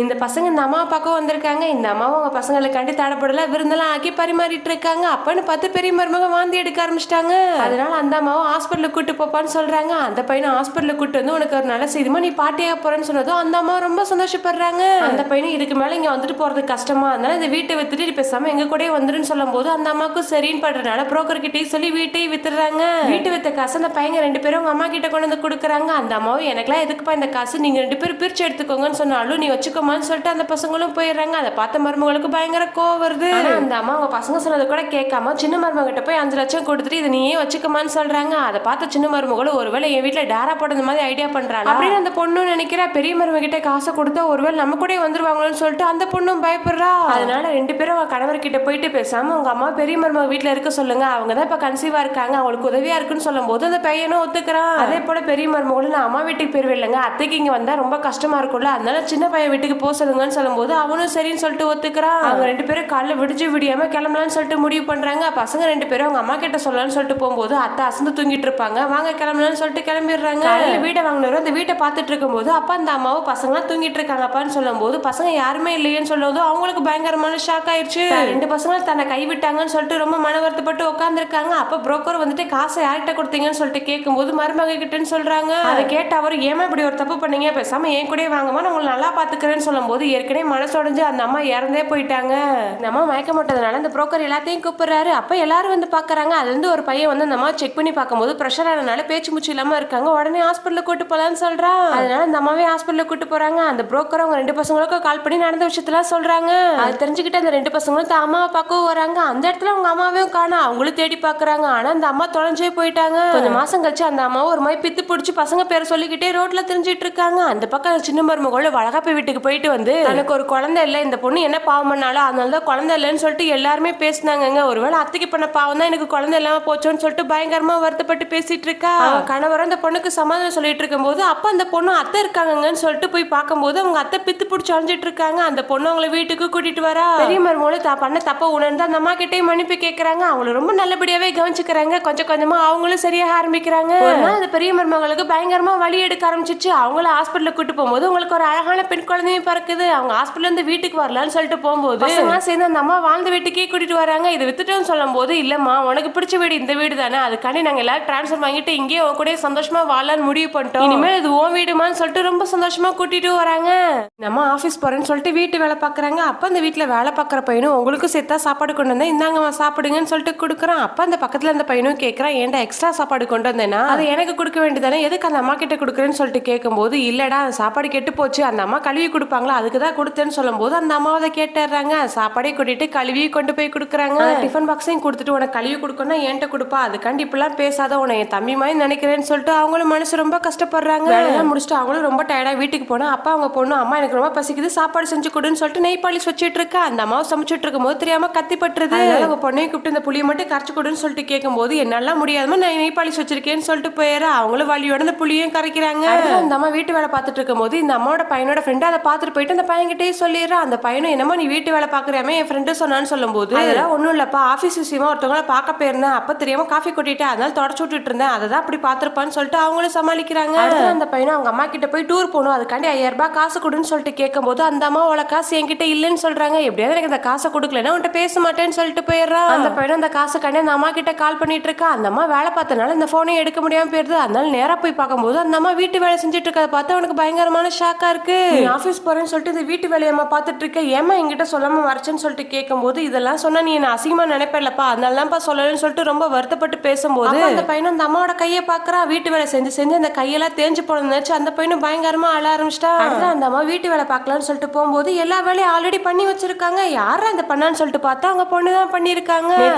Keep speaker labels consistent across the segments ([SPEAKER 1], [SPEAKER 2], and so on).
[SPEAKER 1] இந்த பசங்க இந்த அம்மா அப்பாக்கும் வந்திருக்காங்க. இந்த அம்மாவும் அவங்க பசங்களுக்காண்டி தடப்படல விருந்தெல்லாம் ஆக்கி பரிமாறிட்டு இருக்காங்க. அப்பன்னு பார்த்து பெரிய மருமக வாந்தி எடுக்க ஆரம்பிச்சிட்டாங்க. அதனால அந்த அம்மாவும் ஹாஸ்பிட்டலுக்கு கூட்டு போப்பான்னு சொல்றாங்க. அந்த பையனும் ஹாஸ்பிட்டலுக்கு கூட்டு வந்து உனக்கு ஒரு நல்ல செய்திமா நீ பாட்டியாக போறேன்னு சொன்னதும் அந்த அம்மா ரொம்ப சந்தோஷப்படுறாங்க. அந்த பையனும் இதுக்கு மேல இங்க வந்துட்டு போறது கஷ்டமா அதனால இந்த வீட்டை வித்துட்டு பேசாம எங்க கூட வந்துருன்னு சொல்லும் போது அந்த அம்மாவுக்கும் சரின்னு பண்றதுனால புரோக்கர் கிட்டே சொல்லி வீட்டையும் வித்துறாங்க. வீட்டு வித்த காசு அந்த பையங்க 2 பேரும் உங்க அம்மா கிட்ட கொண்டு வந்து கொடுக்குறாங்க. அந்த அம்மாவும் எனக்குலாம் எதுக்குப்பா இந்த காசு நீங்க 2 பேரும் பிரிச்சு எடுத்துக்கோங்கன்னு சொன்னாலும் நீ வச்சுக்கோ சொல்லிட்டு அந்த பசங்களும் போயிடுறாங்க. அதை பார்த்த மருமகளுக்கு பயங்கர கோவம் வருது. அந்த அம்மா அவங்க பசங்க சொன்னது கூட கேட்காம சின்ன மருமகிட்ட போய் 5 லட்சம் கொடுத்துட்டு இதை நீயே வச்சுக்கமான்னு சொல்றாங்க. அதை பார்த்த சின்ன மருமகளும் ஒருவேளை என் வீட்டுல டேரா போடுறது மாதிரி ஐடியா பண்றாங்க அப்படின்னு அந்த பொண்ணு நினைக்கிறா. பெரிய மருமகிட்ட காசை கொடுத்தா ஒருவேளை நம்ம கூட வந்துருவாங்களோன்னு சொல்லிட்டு அந்த பொண்ணும் பயப்படுறா. அதனால 2 பேரும் அவங்க கணவர்கிட்ட போயிட்டு பேசாம உங்க அம்மா பெரிய மருமக வீட்டுல இருக்க சொல்லுங்க, அவங்கதான் இப்ப கன்சீவா இருக்காங்க, அவங்களுக்கு உதவியா இருக்குன்னு சொல்லும் போது அந்த பையனும் ஒத்துக்கிறான். அதே போல பெரிய மருமகளும் நான் அம்மா வீட்டுக்கு போயிருவில்லைங்க, அத்தைக்கு இங்க வந்தா ரொம்ப கஷ்டமா இருக்கும்ல, அதனால சின்ன பையன் வீட்டுக்கு போக சொல்லுங்கன்னு சொல்லும்போது அவனும் சரின்னு சொல்லிட்டு ஒத்துக்கிறான். அவங்க 2 பேரும் காலைல விடிஞ்சு விடியாம கிளம்பலான்னு சொல்லிட்டு முடிவு பண்றாங்க. பசங்க 2 பேரும் அவங்க அம்மா கிட்ட சொல்லலாம்னு சொல்லிட்டு போகும்போது அத்தை அசந்து தூங்கிட்டு இருப்பாங்க. வாங்க கிளம்பலாம்னு சொல்லிட்டு கிளம்பிடுறாங்க. காலையில வீட்டை வாங்கினவரும் அந்த வீட்டை பார்த்துட்டு இருக்கும்போது அப்பா அந்த அம்மாவும் பசங்களாம் தூங்கிட்டு இருக்காங்கப்பான்னு சொல்லும் போது பசங்க யாருமே இல்லையேன்னு சொல்லும்போது அவங்களுக்கு பயங்கரமான ஷாக் ஆயிடுச்சு. 2 பசங்களும் தன்னை கைவிட்டாங்கன்னு சொல்லிட்டு ரொம்ப மன வருத்தப்பட்டு உட்காந்துருக்காங்க. அப்ப புரோக்கர் வந்துட்டு காசை யார்கிட்ட கொடுத்தீங்கன்னு சொல்லிட்டு கேட்கும்போது மருமக கிட்டன்னு சொல்றாங்க. அதை கேட்டு அவர் ஏமா இப்படி ஒரு தப்பு பண்ணீங்க, பேசாம என் கூட வாங்கம்மா நான் உங்களை நல்லா பாத்துக்கிறேன்னு சொல்லும் போது ஏற்கனவே மனசோடைஞ்சு அந்த அம்மா இறந்தே போயிட்டாங்க. இந்த அம்மா மயக்க மாட்டதுனால இந்த புரோக்கர் எல்லாத்தையும் கூப்பிடுறாரு. அப்ப எல்லாரும் வந்து பாக்குறாங்க. அதுல இருந்து ஒரு பையன் வந்து அந்த அம்மா செக் பண்ணி பார்க்கும்போது பிரஷர் ஆனனால பேச்சு மூச்சு இல்லாம இருக்காங்க. உடனே ஹாஸ்பிட்டலுக்கு கூட்டு போலான்னு சொல்றா. அதனால இந்த அம்மாவே ஹாஸ்பிட்டலுக்கு கூட்டு போறாங்க. அந்த புரோக்கர் அவங்க 2 பசங்களுக்கும் கால் பண்ணி நடந்த விஷயத்தெல்லாம் சொல்றாங்க. அது தெரிஞ்சுக்கிட்டு அந்த 2 பசங்களும் அம்மா அப்பாக்கும் வராங்க. அந்த இடத்துல அவங்க அம்மாவையும் காணோம். அவங்களும் தேடி பாக்குறாங்க. ஆனா அந்த அம்மா தொலைஞ்சே போயிட்டாங்க. கொஞ்சம் மாசம் கழிச்சு அந்த அம்மாவும் ஒரு மாதிரி பித்து பிடிச்சி பசங்க பேரை சொல்லிக்கிட்டே ரோட்ல தெரிஞ்சிட்டு இருக்காங்க. அந்த பக்கம் சின்ன மருமகளோட வளகாப்பு வீட்டுக்கு போயிட்டு வந்து எனக்கு ஒரு குழந்தை இல்லை, இந்த பொண்ணு என்ன பாவம் பண்ணாலும் அதனாலதான் குழந்தை இல்லைன்னு சொல்லிட்டு எல்லாருமே பேசினாங்க. ஒருவேளை அத்தைக்கு பண்ண பாவம் தான் எனக்கு குழந்தை இல்லாம போச்சோன்னு சொல்லிட்டு பயங்கரமா வருத்தப்பட்டு பேசிட்டு இருக்கா. கணவரும் அந்த பொண்ணுக்கு சமாதானம் சொல்லிட்டு இருக்கும் போது அப்ப அந்த பொண்ணு அத்தை இருக்காங்கன்னு சொல்லிட்டு போய் பார்க்கும்போது அவங்க அத்தை பித்து பிடிச்சி அழிஞ்சிட்டு இருக்காங்க. அந்த பொண்ணு அவங்களை வீட்டுக்கு கூட்டிட்டு வரா. பெரிய மருமகளும் பண்ண தப்ப உணர்ந்து அந்த அம்மா கிட்டே மன்னிப்பு கேட்கறாங்க. அவங்களை ரொம்ப நல்லபடியாவே கவனிச்சுக்கிறாங்க. கொஞ்சம் கொஞ்சமா அவங்களும் சரியாக ஆரம்பிக்கிறாங்க. அந்த பெரிய மருமகளுக்கு பயங்கரமா வலி எடுக்க ஆரம்பிச்சிச்சு. அவங்கள ஹாஸ்பிட்டலுக்கு கூட்டு போகும்போது உங்களுக்கு ஒரு அழகான பெண் குழந்தையும் பிறக்குது. அவங்க ஹாஸ்பிட்டல் இருந்து வீட்டுக்கு வரலான்னு சொல்லிட்டு போகும்போது பசங்களாம் சேர்ந்து அந்த அம்மா வாழ்ந்த வீட்டுக்கே கூட்டிட்டு வராங்க. இதை வித்துட்டோம்னு சொல்லும் போது இல்லம்மா உனக்கு பிடிச்ச வீடு இந்த வீடு தானே, அதுக்காண்டி நாங்க எல்லாரும் டிரான்ஸ்ஃபர் வாங்கிட்டு இங்கே உன் கூட சந்தோஷமா வாழலான்னு முடிவு பண்ணிட்டோம், இனிமேல் இது உன் வீடுமான்னு சொல்லிட்டு ரொம்ப சந்தோஷமா கூட்டிட்டு வராங்க. நம்ம ஆபீஸ் போறேன்னு சொல்லிட்டு வீட்டு வேலை பாக்குறாங்க. அப்ப அந்த வீட்டுல வேலை பாக்குற பையனும் உங்களுக்கும் சேர்த்தா சாப்பாடு கொண்டு வந்தா இந்தாங்கம்மா சாப்பிடுங்கன்னு சொல்லிட்டு கொடுக்குறான். அப்ப அந்த பக்கத்துல அந்த பையனும் கேட்கறான், ஏன்டா எக்ஸ்ட்ரா சாப்பாடு கொண்டு வந்தேன்னா அதை எனக்கு கொடுக்க வேண்டியதானே, எதுக்கு அந்த அம்மா கிட்ட கொடுக்குறேன்னு சொல்லிட்டு கேட்கும்போது இல்லடா சாப்பாடு கெட்டு போச்சு, அந்த அம்மா கழுவி கொடுப்பாங்களா அதுக்குதான் கொடுத்தேன்னு சொல்லும் போது அந்த அம்மா அதை கேட்டுறாங்க. சாப்பாடே கூட்டிட்டு கழுவி கொண்டு போய் கொடுக்குறாங்க. டிஃபன் பாக்ஸையும் கொடுத்துட்டு உனக்கு கழுவி கொடுக்கணும் என்கிட்ட கொடுப்பா, அதுக்காண்டி இப்பெல்லாம் பேசாத, உன என் தம்பி மாதிரி நினைக்கிறேன்னு சொல்லிட்டு அவங்களும் மனசு ரொம்ப கஷ்டப்படுறாங்க. வேலையெல்லாம் முடிச்சுட்டு அவங்களும் ரொம்ப டயர்டா வீட்டுக்கு போனா அப்பா அவங்க பொண்ணு அம்மா எனக்கு ரொம்ப பசிக்குது சாப்பாடு செஞ்சு கொடுன்னு சொல்லிட்டு நெய் பாலிஷ் வச்சுட்டு இருக்கா. அந்த அம்மாவை சமைச்சிட்டு இருக்கும் போது தெரியாம கத்தி பட்டுருது. அவங்க பொண்ணையும் கூப்பிட்டு இந்த புளியை மட்டும் கரைச்சு கொடுன்னு சொல்லிட்டு கேட்கும்போது என்னால முடியாதமா நான் நெய் பாலிஷ் வச்சிருக்கேன்னு சொல்லிட்டு போயிடுறா. அவங்களும் வலியோட இந்த புளியும் கரைக்கிறாங்க. அந்த அம்மா வீட்டு வேலை பார்த்துட்டு இருக்கும் போது இந்த அம்மாவோட பையனோட ஃப்ரெண்ட் அதை பார்த்துட்டு போயிட்டு அந்த பையன்கிட்டே சொல்லிடுறா. அந்த பையனும் என்னமோ நீ வீட்டு வேலை பாக்குறியாமே என் ஃப்ரெண்டு சொன்னான்னு சொல்லும் போது அதெல்லாம் ஒன்றும் இல்லப்பா, ஆஃபீஸ் விஷயமா ஒருத்தவங்கள பார்க்க போயிருந்தேன், அப்ப தெரியாம காஃபி கொட்டிட்டேன் அதனால தொடச்சு விட்டுட்டு இருந்தேன், அதை தான் அப்படி பார்த்துருப்பான்னு சொல்லிட்டு அவங்களும் சமாளிக்கிறாங்க. அந்த பையனும் அவங்க அம்மா கிட்ட போய் டூர் போகணும் அதுக்காண்டி 5000 ரூபாய் காசு கொடுன்னு சொல்லிட்டு கேட்கும்போது அந்த அம்மா அவளை காசு என்கிட்ட இல்லைன்னு சொல்றாங்க. எப்படியாவது எனக்கு அந்த காசை கொடுக்கலன்னா உன்ட்ட பேச மாட்டேன்னு சொல்லிட்டு போயிடுறான். அந்த பையனும் அந்த காசுக்காண்டி அந்த அம்மா கிட்ட கால் பண்ணிட்டு இருக்கா. அந்த அம்மா வேலை பார்த்தனால இந்த போனையும் எடுக்க முடியாம போயிருது. அதனால நேரா போய் பார்க்கும்போது அந்த அம்மா வீட்டு வேலை செஞ்சுட்டு இருக்கதை பார்த்து அவனுக்கு பயங்கரமான ஷாக்கா இருக்கு. ஆஃபீஸ் போறேன்னு சொல்லிட்டு இந்த வீட்டு வேலையம்மா பார்த்துட்டு இருக்க, ஏமா என்கிட்ட சொல்லாம வரச்சுன்னு சொல்லிட்டு கேட்கும்போது இதெல்லாம் சொன்னா நீ என்ன அசிங்கமா நினைப்பேன்லப்பா அதனாலதான்ப்பா சொல்லலன்னு சொல்லிட்டு ரொம்ப வருத்தப்பட்டு பேசும்போது அந்த பையனும் அந்த அம்மாவோட கையை பாக்குறா. வீட்டு வேலை செஞ்சு செஞ்சு அந்த கையெல்லாம் தேஞ்சு போனதுச்சு அந்த பையனும் பயங்கரமா அழ ஆரம்பிச்சிட்டா. அந்த அம்மா வீட்டு வேலை பார்க்கலாம்னு சொல்லிட்டு போகும்போது எல்லா வேலையும் ஆல்ரெடி பண்ணி வச்சிருக்காங்க. யாரா அந்த பண்ணான்னு சொல்லிட்டு பார்த்தா அவங்க பொண்ணு தான் பண்ணிருக்காங்க.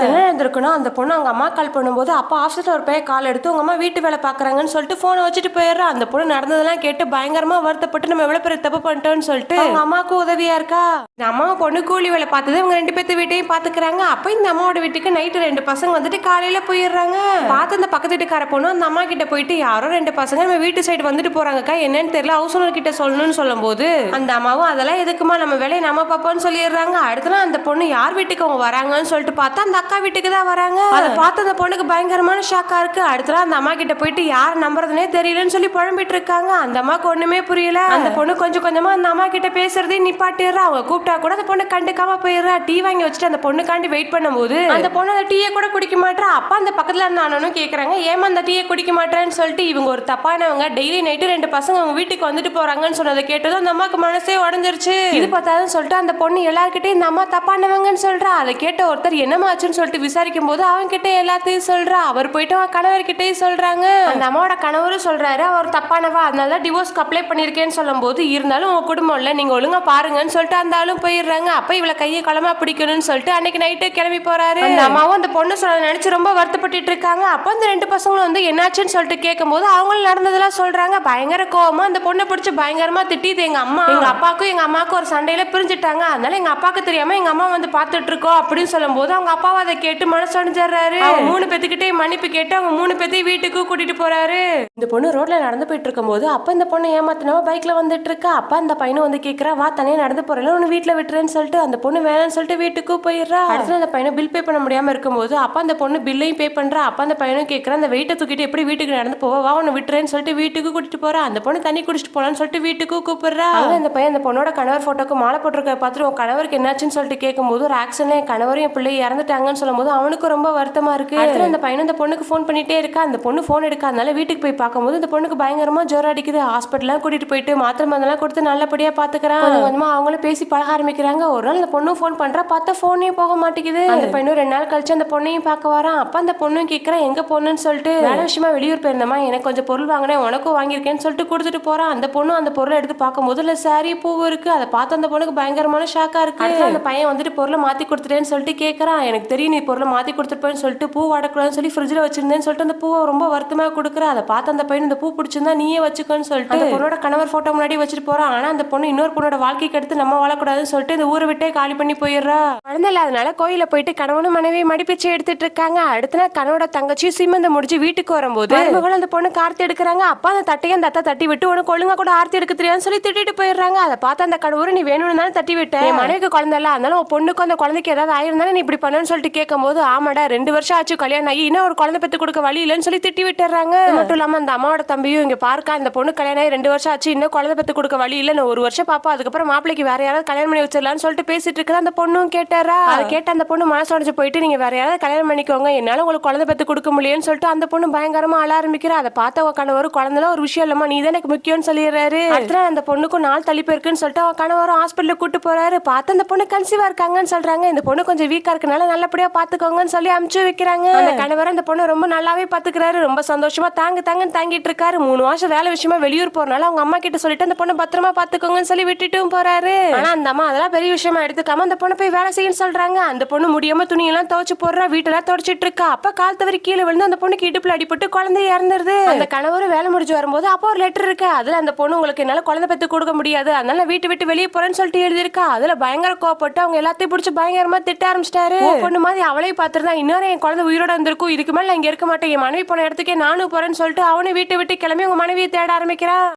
[SPEAKER 1] இருந்திருக்கணும் அந்த பொண்ணு அவங்க அம்மா கால் பண்ணும்போது அப்பா ஆஃபீஸ்ல ஒரு பையன் கால் எடுத்து உங்க அம்மா வீட்டு வேலை பாக்குறாங்கன்னு சொல்லிட்டு போனை வச்சுட்டு போயிடுறா. அந்த பொண்ணு நடந்ததெல்லாம் கேட்டு பயங்கரமா வருத்தப்பட்டு நம்ம எவ்வளவு பெரிய தப்பு பண்ணிட்டோம்னு சொல்லிட்டு அவங்க அம்மாவுக்கு உதவியா இருக்கா. இந்த அம்மா பொண்ணு கூலி வேலை பார்த்தது அவங்க 2 பேர்த்து வீட்டையும் பாத்துக்கிறாங்க. அப்ப இந்த அம்மாவோட வீட்டுக்கு நைட்டு 2 பசங்க வந்துட்டு காலையில போயிடுறாங்க. பார்த்து அந்த பக்கத்து வீட்டுக்கார பொண்ணு அந்த அம்மா கிட்ட போயிட்டு யாரோ 2 பசங்க நம்ம வீட்டு சைடு வந்துட்டு போறாங்கக்கா என்னன்னு தெரியல ஹவுஸ் ஓனர் கிட்ட சொல்லணும்னு சொல்லும் போது அந்த அம்மாவும் அதெல்லாம் எதுக்குமா நம்ம வேலையை நம்ம பாப்போம்னு சொல்லிடுறாங்க. அடுத்த அந்த பொண்ணு யார் வீட்டுக்கு அவங்க வராங்கன்னு சொல்லிட்டு பார்த்தா அந்த அக்கா வீட்டுக்கு தான் வராங்க. அதை பார்த்து அந்த பொண்ணுக்கு பயங்கரமான ஷாக்கா இருக்கு. அடுத்த அந்த அம்மா கிட்ட போயிட்டு யார் நம்புறதுனே தெரியலன்னு சொல்லி புழம்பிட்டு இருக்காங்க. அந்த அம்மாக்கு ஒண்ணுமே புரியல. அந்த பொண்ணு கொஞ்சம் கொஞ்சமா அந்த அம்மா கிட்ட பேசுறதே நிப்பாட்டிடுறா. அவங்க கூப்பிட்டா கூட அந்த பொண்ணு கண்டுக்காம போயிடுறா. டீ வாங்கி வச்சுட்டு அந்த பொண்ணுக்காண்டி வெயிட் பண்ணும்போது அந்த பொண்ணு அந்த டீயை கூட குடிக்க மாட்டா. அப்பா அந்த பக்கத்துல இருந்த அண்ணனும் கேக்குறாங்க, ஏமா அந்த டீயை குடிக்க மாட்டேன்னு சொல்லிட்டு. இவங்க ஒரு தப்பானவங்க. டெய்லி நைட்டு 2 பசங்க அவங்க வீட்டுக்கு வந்துட்டு போறாங்கன்னு சொன்னதை கேட்டதும் அந்த அம்மாக்கு மனசே உடஞ்சிருச்சு. இது பார்த்தாலும் சொல்லிட்டு அந்த பொண்ணு எல்லார்கிட்டையும் இந்த அம்மா தப்பானவங்கன்னு சொல்றா. அதை கேட்ட ஒருத்தர் என்னமாச்சுன்னு சொல்லிட்டு விசாரிக்கும் போது அவங்க கிட்ட எல்லாத்தையும் சொல்றா. அவர் போயிட்டு அவன் கணவர்கிட்டயும் சொல்றாங்க. அந்த அம்மாவோட கணவரும் சொல்றாரு, அவர் தப்பானவா, அதனால டிவோர்ஸ்க்கு அப்ளை பண்ணிருக்கேன்னு சொல்லும் போது, இருந்தாலும் உங்க குடும்பம் இல்ல, நீங்க ஒழுங்கா பாருங்கன்னு சொல்லிட்டு அந்த ஆளும் போயிடுறாங்க. அப்ப இவளை கையை களமா பிடிக்கணும்னு சொல்லிட்டு அன்னைக்கு நைட்டு கிளம்பி போறாரு. அந்த அம்மாவும் அந்த பொண்ணு சொல்ல நினைச்சு ரொம்ப வருத்தப்பட்டு இருக்காங்க. அப்ப அந்த 2 பசங்களும் வந்து என்னாச்சுன்னு சொல்லிட்டு கேட்கும் போது அவங்களும் நடந்ததெல்லாம் சொல்றாங்க. பயங்கர கோவமா அந்த பொண்ணை பிடிச்சி பயங்கரமா திட்டிது. எங்க அம்மா எங்க அப்பாவுக்கும் எங்க அம்மாவுக்கும் ஒரு சண்டையில பிரிஞ்சுட்டாங்க, அதனால எங்க அப்பாவுக்கு தெரியாம எங்க அம்மா வந்து பாத்துட்டு இருக்கோம் அப்படின்னு சொல்லும் போது அவங்க அப்பாவை அதை கேட்டு மனசு அடைஞ்சாரு. அவங்க 3 பேத்துக்கிட்டே மன்னிப்பு கேட்டு அவங்க 3 பேத்தையும் வீட்டுக்கு கூட்டிட்டு போறாரு. இந்த பொண்ணு ரோட்ல நடந்து போயிட்டு இருக்கும் போது அப்ப இந்த பொண்ணு ஏமாத்தினவ பைக்ல வந்துட்டு இருக்கா. அப்ப அந்த பையனும் வந்து கேக்குறா, வா தனியா நடந்து போறல உன்னை வீட்டுல விட்டுறேன்னு சொல்லிட்டு அந்த பொண்ணு வேணும்னு சொல்லிட்டு வீட்டுக்கு போயிடுறா. அடுத்து அந்த பையனை பில் பே பண்ண முடியாம இருக்கும்போது அப்ப அந்த பொண்ணு பில்லையும் பே பண்றா. அப்ப அந்த பையனும் கேக்குறா, அந்த வெயிட்டை தூக்கிட்டு எப்படி வீட்டுக்கு நடந்து போவா, வா உன்னை விட்டுறேன்னு சொல்லிட்டு வீட்டுக்கு கூட்டிட்டு போறா. அந்த பொண்ணு தண்ணி குடிச்சிட்டு போலான்னு சொல்லிட்டு வீட்டுக்கு கூப்பிடுறா. அந்த பையன் அந்த பொண்ணோட கணவர் போட்டோக்கு மாலை போட்டிருக்க பார்த்துட்டு உன் கணவருக்கு என்னாச்சுன்னு சொல்லிட்டு கேட்கும்போது ஒரு ஆக்சிடென்ட்ல என் கணவரும் என் பிள்ளை இறந்துட்டாங்கன்னு சொல்லும் போது அவனுக்கு ரொம்ப வருத்தமா இருக்கு. அடுத்து அந்த பையன் அந்த பொண்ணுக்கு ஃபோன் பண்ணிட்டே இருக்கா. அந்த பொண்ணு ஃபோன் எடுக்காதனால வீட்டுக்கு போய் பார்க்கும்போது இந்த பொண்ணுக்கு பயங்கரமா ஜோரம் அடிக்குது. ஹாஸ்பிட்டல்லாம் கூட்டிட்டு போயிட்டு மாத்திரை மருந்தெல்லாம் கொடுத்து நல்லபடியா பாத்துக்கிறான். கொஞ்சம் கொஞ்சமா அவங்களும் பேசி பழக ஆரம்பிக்கிறாங்க. ஒரு நாள் அந்த பொண்ணும் ஃபோன் பண்றா, பார்த்தா ஃபோனே போக மாட்டேங்குது. அந்த பையனும் 2 நாள் கழிச்சு அந்த பொண்ணையும் பார்க்க வரான். அப்ப அந்த பொண்ணும் கேட்கறா, எங்க பொண்ணுன்னு சொல்லிட்டு. வேலை விஷயமா வெளியூர் போயிருந்தமா, எனக்கு கொஞ்சம் பொருள் வாங்கினேன், உனக்கும் வாங்கியிருக்கேன்னு சொல்லிட்டு கொடுத்துட்டு போறான். அந்த பொண்ணு அந்த பொருளை எடுத்து பார்க்கும் போது இல்ல சாரி பூ இருக்கு. அதை பார்த்து அந்த பொண்ணுக்கு பயங்கரமான ஷாக்கா இருக்கு. அந்த பையன் வந்துட்டு பொருளை மாத்தி கொடுத்துட்டேன்னு சொல்லிட்டு கேட்கறான். எனக்கு தெரியும் நீ பொருளை மாத்தி கொடுத்துருப்பேன்னு சொல்லிட்டு பூ வாடக்கூடாதுன்னு சொல்லி ஃப்ரிட்ஜில் வச்சிருந்தேன்னு சொல்லிட்டு அந்த பூவை ரொம்ப வருத்தமா கொடுக்குற. அதை பார்த்து அந்த பையன் இந்த பூ பிடிச்சிருந்தா நீயே வச்சுக்கோன்னு சொல்லிட்டு அந்த பொண்ணோட கணவர் போட்டோ முன்னாடி வச்சுட்டு போறான். ஆனா அந்த பொண்ணு இன்னொரு பொண்ணோட வாழ்க்கைக்கு எடுத்து நம்ம வாழக்கூடாதுன்னு சொல்லிட்டு இந்த ஊரை விட்டே காலி பண்ணி போயிடுறா. குழந்தை இல்லாதனால கோயில போயிட்டு கணவனும் மனைவி மடிப்பிச்சு எடுத்துட்டு இருக்காங்க. அடுத்த நாள் கணவனோட தங்கச்சி சீமந்தம் முடிச்சு வீட்டுக்கு வரும்போது அந்த பொண்ணு ஆர்த்தி எடுக்கிறாங்க. அப்பா அந்த தட்டையும் அந்த அத்தை தட்டி விட்டு உனக்கு ஒழுங்கா கூட ஆர்த்தி எடுக்க தெரியாதுன்னு சொல்லி திட்டிட்டு போயிடுறாங்க. அதை பார்த்து அந்த கணவரும் நீ வேணும்னு தட்டி விட்டேன், என் மனைவிக்கு குழந்தை இல்ல, அதனால உன் பொண்ணுக்கும் அந்த குழந்தைக்கு ஏதாவது ஆயிருந்தாலும் நீ இப்படி பண்ணுன்னு சொல்லிட்டு கேட்கும் போது ஆமாடா 2 வருஷம் ஆச்சு கல்யாணம் ஆகி இன்னும் ஒரு குழந்தை பெத்து கொடுக்க வழி இல்லைன்னு சொல்லி திட்டி விட்டுறாங்க. மட்டும் இல்லாம அந்த அம்மாவோட தம்பியும் இங்க பார்க்கா, இந்த பொண்ணு கல்யாணம் ஆகி 2 வருஷம் ஆச்சு இன்னும் குழந்தை பெத்து கொடுக்க வழி இல்ல, 1 வருஷம் பாப்பா, அதுக்கப்புறம் மாப்பிளைக்கு வேற யாராவது கல்யாணம் பண்ணி வச்சிடலாம்னு சொல்லிட்டு பேசிட்டு இருக்கிற அந்த பொண்ணும் கேட்டாரா. அதை கேட்ட அந்த பொண்ணு மனசு உடைஞ்சு போயிட்டு நீங்க வேற யாராவது கல்யாணம் பண்ணிக்கோங்க, என்னால உங்களுக்கு குழந்தை பெத்து கொடுக்க முடியும்னு சொல்லிட்டு அந்த பொண்ணு பயங்கரமா அழ ஆரம்பிக்கிறா. அதை பார்த்த அவ கணவர் குழந்தைல ஒரு விஷயம் இல்லமா, நீ தான் எனக்கு முக்கியம்னு சொல்லிடுறாரு. அடுத்த அந்த பொண்ணுக்கும் 4 தள்ளிப்பு இருக்குன்னு சொல்லிட்டு அவ கணவரும் ஹாஸ்பிட்டலுக்கு கூட்டு போறாரு. பார்த்து அந்த பொண்ணு கன்சீவா இருக்காங்கன்னு சொல்றாங்க. இந்த பொண்ணு கொஞ்சம் வீக்கா இருக்கனால நல்லபடியா பாத்துக்கோங்கன்னு சொல்லி அனுப்பிச்சு வைக்கிறாங்க. அந்த கணவர் அந்த பொண்ணு ரொம்ப நல்லாவே பாத்துக்கிறாரு. ரொம்ப சந்தோஷமா தாங்கன்னு தாங்கிட்டு இருக்காரு. 3 வருஷம் வேலை விஷயமா வெளியூர் போறனால அவங்க அம்மா கிட்ட சொல்லிட்டு அந்த பொண்ணு பத்திரமா பாத்துக்கோங்கன்னு சொல்லி விட்டுட்டும் போறாரு. ஆனா அந்த அம்மா அதெல்லாம் பெரிய விஷயமா எடுத்துக்காம அந்த பொண்ணு போய் வேலை செய்யன்னு சொல்றாங்க. அந்த பொண்ணு முடியாம துணியெல்லாம் துவைச்சு போடுறா, வீட்டெல்லாம் தொடச்சிட்டு இருக்கா. அப்ப கால் தவறி கீழே விழுந்து அந்த பொண்ணுக்கு இடுப்புல அடிபட்டு குழந்தை இறந்துருது. அந்த கணவர் வேலை முடிஞ்சு வரும்போது அப்போ ஒரு லெட்டர் இருக்கு. அதுல அந்த பொண்ணு உங்களுக்கு என்னால குழந்தை பெத்து கொடுக்க முடியாது, அதனால வீட்டு விட்டு வெளியே போறேன்னு சொல்லிட்டு எழுதிருக்கா. அதுல பயங்கர கோவப்பட்டு அவங்க எல்லாத்தையும் பிடிச்சி பயங்கரமா திட்ட ஆரம்பிச்சிட்டாரு. பொண்ணு மாதிரி அவளையும் பாத்துருந்தா இன்னொரு என் குழந்தை உயிரோட இருந்திருக்கும், இதுக்கு மேல இங்க இருக்க மாட்டேன், என் மனைவி போன இடத்துக்கே நானும் போறேன்னு சொல்லிட்டு அவனை வீட்டை விட்டு கிளம்பி உங்க மனைவியை தேட ஆரம்பிக்கிறா.